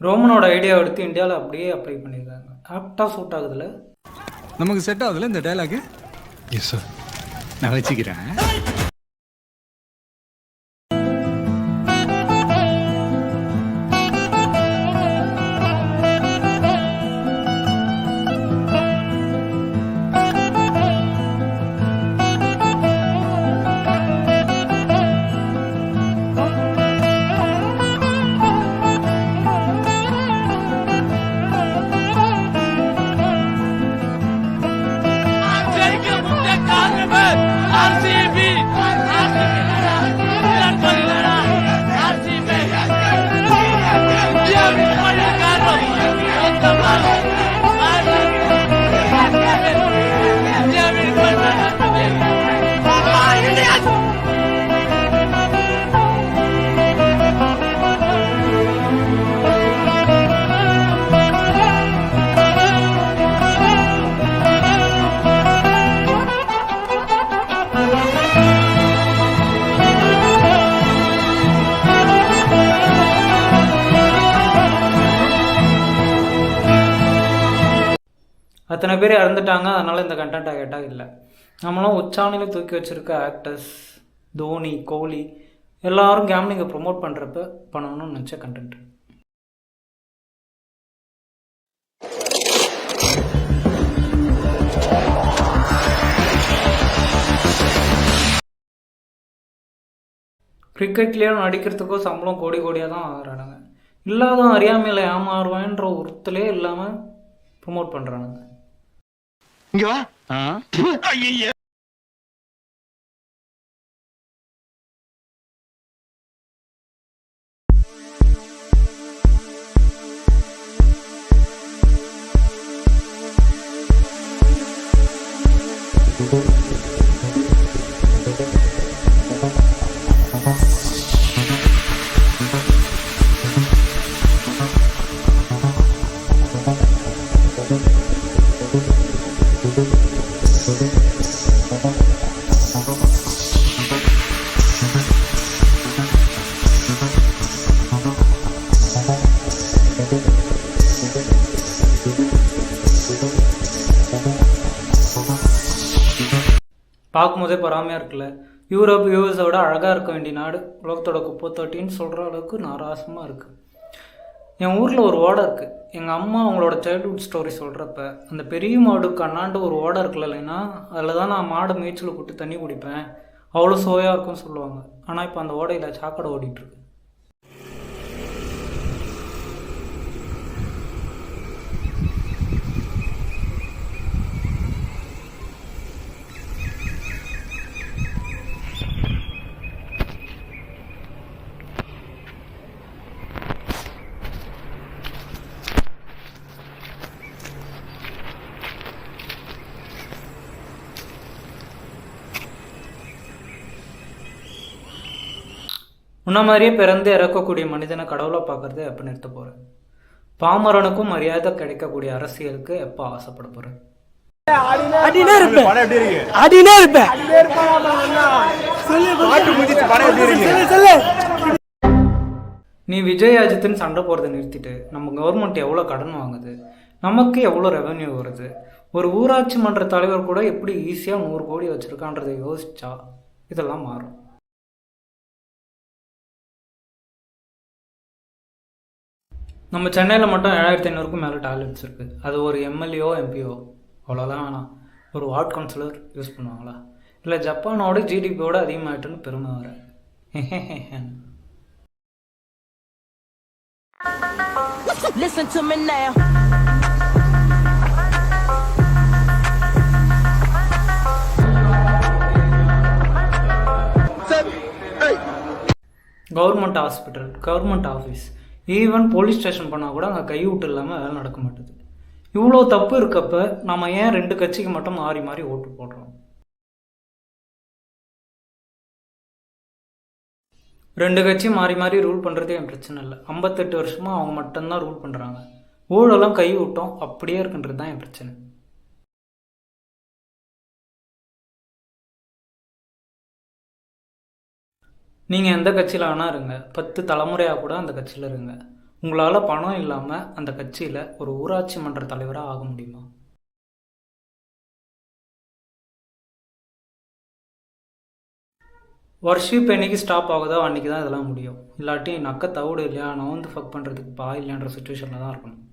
ரோமனோட idea எடுத்து இந்தியாவில் அப்படியே அப்ளை பண்ணியிருக்காங்க. ஆப்டாக சூட் ஆகுதுல்ல. நமக்கு செட் ஆகுதுல்ல இந்த டைலாக். எஸ் சார், நான் வச்சுக்கிறேன். அத்தனை பேர் இறந்துட்டாங்க, அதனால் இந்த கண்டென்ட்டாக கேட்டால் இல்லை. நம்மளாம் உச்சாணியில் தூக்கி வச்சுருக்க ஆக்டர்ஸ் தோனி, கோலி எல்லாரும் கேம்லிங்கை ப்ரொமோட் பண்ணுறப்ப பண்ணணும்னு நினச்ச கண்டென்ட். கிரிக்கெட்லேயே நடிக்கிறதுக்கோ சம்பளம் கோடி கோடியாக தான் ஆகிறானுங்க. இல்லாதான் அறியாமையில் ஏமாறுவேன்ற ஒருத்தலே இல்லாமல் ப்ரொமோட் பண்ணுறானுங்க. இங்க வா. பார்க்கும்போதே பொறாமையாக இருக்குல்ல. யூரோப் யூஎஸை விட அழகாக இருக்க வேண்டிய நாடு உலகத்தோட குப்பை தொட்டின்னு சொல்கிற அளவுக்கு நாராசமாக இருக்குது. என் ஊரில் ஒரு ஓடை இருக்குது. எங்கள் அம்மா அவங்களோட சைல்ட்ஹுட் ஸ்டோரி சொல்கிறப்ப அந்த பெரிய மாடு கண்ணாண்டு ஒரு ஓடை இருக்குல்ல, இல்லைன்னா அதில் தான் நான் மாடை மேய்ச்சல் கூட்டு தண்ணி குடிப்பேன், அவ்வளோ சுவையாக இருக்கும்னு சொல்லுவாங்க. ஆனால் இப்போ அந்த ஓடையில் சாக்கடை ஓடிட்டுருக்கு. உன்ன மாதிரியே பிறந்து இறக்கக்கூடிய மனிதனை கடவுளை பார்க்கறத எப்போ நிறுத்த போகிறேன்? பாமரனுக்கும் மரியாதை கிடைக்கக்கூடிய அரசியலுக்கு எப்போ ஆசைப்பட போகிறேன்? நீ விஜய் அஜித்துன்னு சண்டை போகிறத நிறுத்திட்டு நம்ம கவர்மெண்ட் எவ்வளோ கடன் வாங்குது, நமக்கு எவ்வளோ ரெவென்யூ வருது, ஒரு ஊராட்சி மன்ற தலைவர் கூட எப்படி ஈஸியாக 100 கோடி வச்சுருக்கான்றதை யோசிச்சா இதெல்லாம் மாறும். நம்ம சென்னையில் மட்டும் 7500க்கும் மேலே டாய்லெட்ஸ் இருக்குது. அது ஒரு எம்எல்ஏஓ எம்பிஓ அவ்வளோதான் வேணாம், ஒரு வார்டு கவுன்சிலர் யூஸ் பண்ணுவாங்களா? இல்லை ஜப்பானோட ஜிடிபியோட அதிகமாகிட்டுன்னு பெருமை வர. Listen to me now. Government hospital, government office, even police station பண்ணால் கூட அங்கே கை விட்டு இல்லாமல் வேலை நடக்க மாட்டேது. இவ்வளோ தப்பு இருக்கப்ப நம்ம ஏன் 2 கட்சிக்கு மட்டும் மாறி மாறி ஓட்டு போடுறோம்? 2 கட்சி மாறி மாறி ரூல் பண்ணுறதே என் பிரச்சனை இல்லை. 58 வருஷமாக அவங்க மட்டும்தான் ரூல் பண்ணுறாங்க. ஊழலாம் கை விட்டோம் அப்படியே இருக்குன்றது தான் என் பிரச்சனை. நீங்கள் எந்த கட்சியில் வேணா இருங்க, 10 தலைமுறையாக கூட அந்த கட்சியில் இருங்க. உங்களால் பணம் இல்லாமல் அந்த கட்சியில் ஒரு ஊராட்சி மன்ற தலைவராக ஆக முடியுமா? வர்ஷிப் என்னைக்கு ஸ்டாப் ஆகுதோ அன்றைக்கி தான் இதெல்லாம் முடியும். இல்லாட்டி நக்க தவிடு இல்லையா நான் வந்து ஃபக் பண்ணுறதுக்கு இல்லையான்ற சுச்சுவேஷனில் தான் இருக்கணும்.